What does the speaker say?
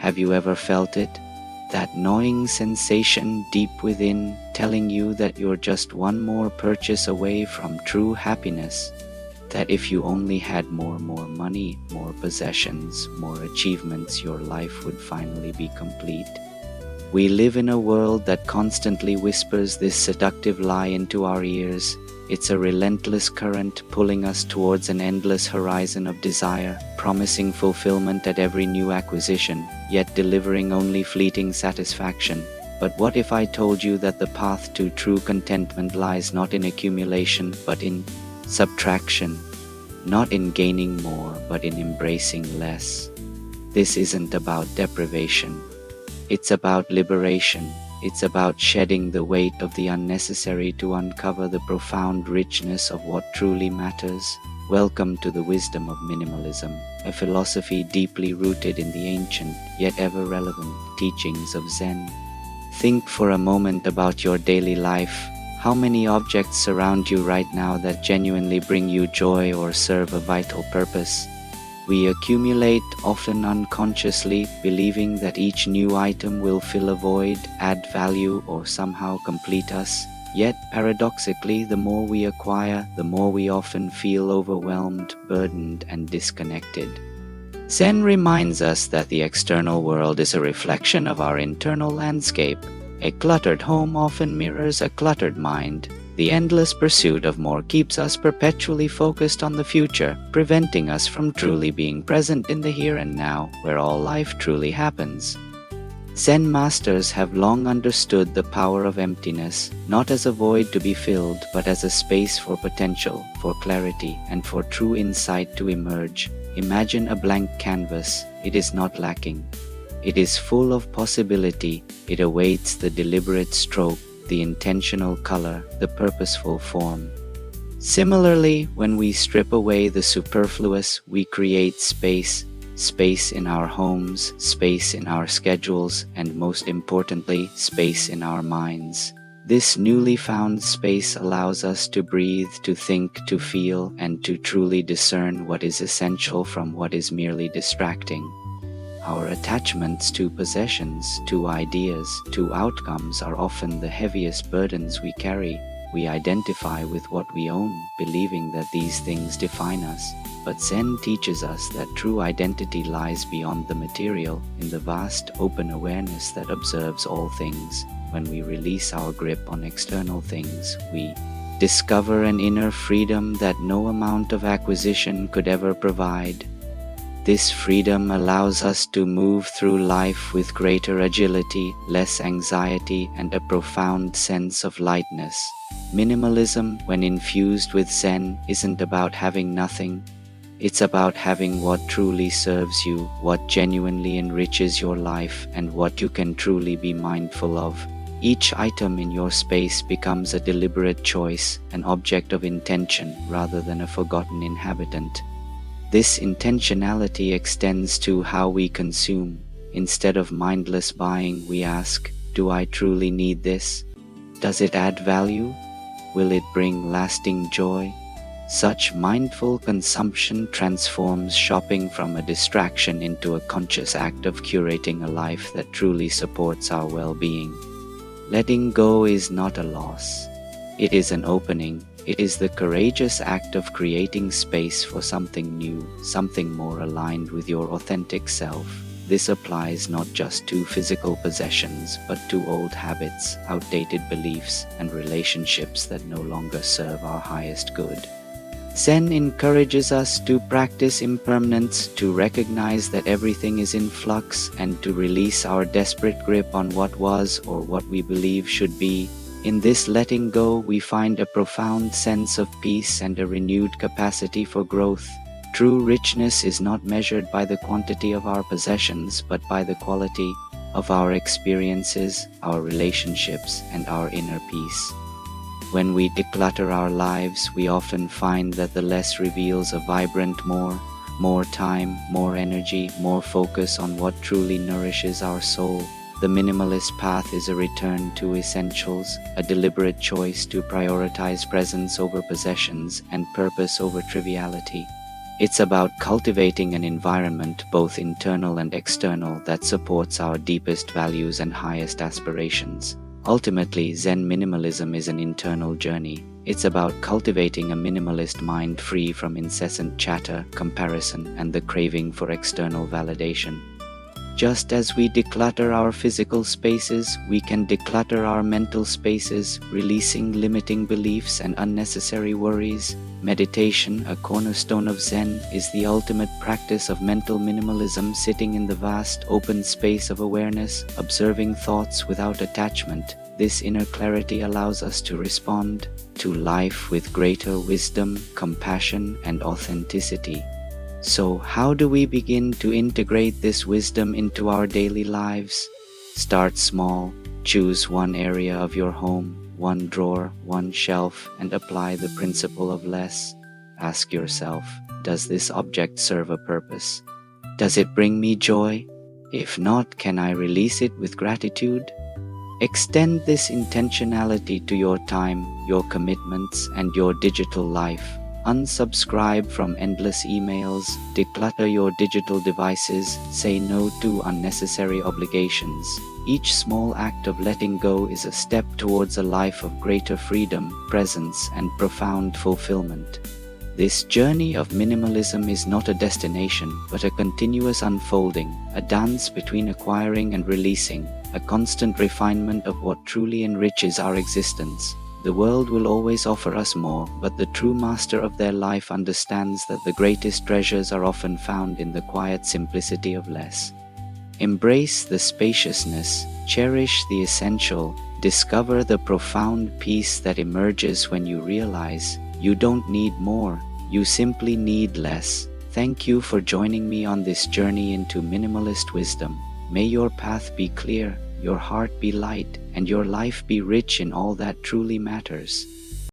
Have you ever felt it? That gnawing sensation deep within, telling you that you're just one more purchase away from true happiness. That if you only had more money, more possessions, more achievements, your life would finally be complete. We live in a world that constantly whispers this seductive lie into our ears. It's a relentless current pulling us towards an endless horizon of desire, promising fulfillment at every new acquisition, yet delivering only fleeting satisfaction. But what if I told you that the path to true contentment lies not in accumulation, but in subtraction? Not in gaining more, but in embracing less. This isn't about deprivation. It's about liberation. It's about shedding the weight of the unnecessary to uncover the profound richness of what truly matters. Welcome to the wisdom of minimalism, a philosophy deeply rooted in the ancient, yet ever-relevant teachings of Zen. Think for a moment about your daily life. How many objects surround you right now that genuinely bring you joy or serve a vital purpose? We accumulate, often unconsciously, believing that each new item will fill a void, add value, or somehow complete us. Yet, paradoxically, the more we acquire, the more we often feel overwhelmed, burdened, and disconnected. Zen reminds us that the external world is a reflection of our internal landscape. A cluttered home often mirrors a cluttered mind. The endless pursuit of more keeps us perpetually focused on the future, preventing us from truly being present in the here and now, where all life truly happens. Zen masters have long understood the power of emptiness, not as a void to be filled, but as a space for potential, for clarity, and for true insight to emerge. Imagine a blank canvas. It is not lacking. It is full of possibility. It awaits the deliberate stroke, the intentional color, the purposeful form. Similarly, when we strip away the superfluous, we create space. Space in our homes, space in our schedules, and most importantly, space in our minds. This newly found space allows us to breathe, to think, to feel, and to truly discern what is essential from what is merely distracting. Our attachments to possessions, to ideas, to outcomes are often the heaviest burdens we carry. We identify with what we own, believing that these things define us. But Zen teaches us that true identity lies beyond the material, in the vast, open awareness that observes all things. When we release our grip on external things, we discover an inner freedom that no amount of acquisition could ever provide. This freedom allows us to move through life with greater agility, less anxiety, and a profound sense of lightness. Minimalism, when infused with Zen, isn't about having nothing. It's about having what truly serves you, what genuinely enriches your life, and what you can truly be mindful of. Each item in your space becomes a deliberate choice, an object of intention rather than a forgotten inhabitant. This intentionality extends to how we consume. Instead of mindless buying, we ask, do I truly need this? Does it add value? Will it bring lasting joy? Such mindful consumption transforms shopping from a distraction into a conscious act of curating a life that truly supports our well-being. Letting go is not a loss. It is an opening. It is the courageous act of creating space for something new, something more aligned with your authentic self. This applies not just to physical possessions, but to old habits, outdated beliefs, and relationships that no longer serve our highest good. Zen encourages us to practice impermanence, to recognize that everything is in flux, and to release our desperate grip on what was or what we believe should be. In this letting go, we find a profound sense of peace and a renewed capacity for growth. True richness is not measured by the quantity of our possessions, but by the quality of our experiences, our relationships, and our inner peace. When we declutter our lives, we often find that the less reveals a vibrant more time, more energy, more focus on what truly nourishes our soul. The minimalist path is a return to essentials, a deliberate choice to prioritize presence over possessions and purpose over triviality. It's about cultivating an environment, both internal and external, that supports our deepest values and highest aspirations. Ultimately, Zen minimalism is an internal journey. It's about cultivating a minimalist mind free from incessant chatter, comparison, and the craving for external validation. Just as we declutter our physical spaces, we can declutter our mental spaces, releasing limiting beliefs and unnecessary worries. Meditation, a cornerstone of Zen, is the ultimate practice of mental minimalism, sitting in the vast, open space of awareness, observing thoughts without attachment. This inner clarity allows us to respond to life with greater wisdom, compassion, and authenticity. So, how do we begin to integrate this wisdom into our daily lives? Start small. Choose one area of your home, one drawer, one shelf, and apply the principle of less. Ask yourself, does this object serve a purpose? Does it bring me joy? If not, can I release it with gratitude? Extend this intentionality to your time, your commitments, and your digital life. Unsubscribe from endless emails, declutter your digital devices, say no to unnecessary obligations. Each small act of letting go is a step towards a life of greater freedom, presence, and profound fulfillment. This journey of minimalism is not a destination, but a continuous unfolding, a dance between acquiring and releasing, a constant refinement of what truly enriches our existence. The world will always offer us more, but the true master of their life understands that the greatest treasures are often found in the quiet simplicity of less. Embrace the spaciousness, cherish the essential, discover the profound peace that emerges when you realize you don't need more, you simply need less. Thank you for joining me on this journey into minimalist wisdom. May your path be clear, your heart be light, and your life be rich in all that truly matters.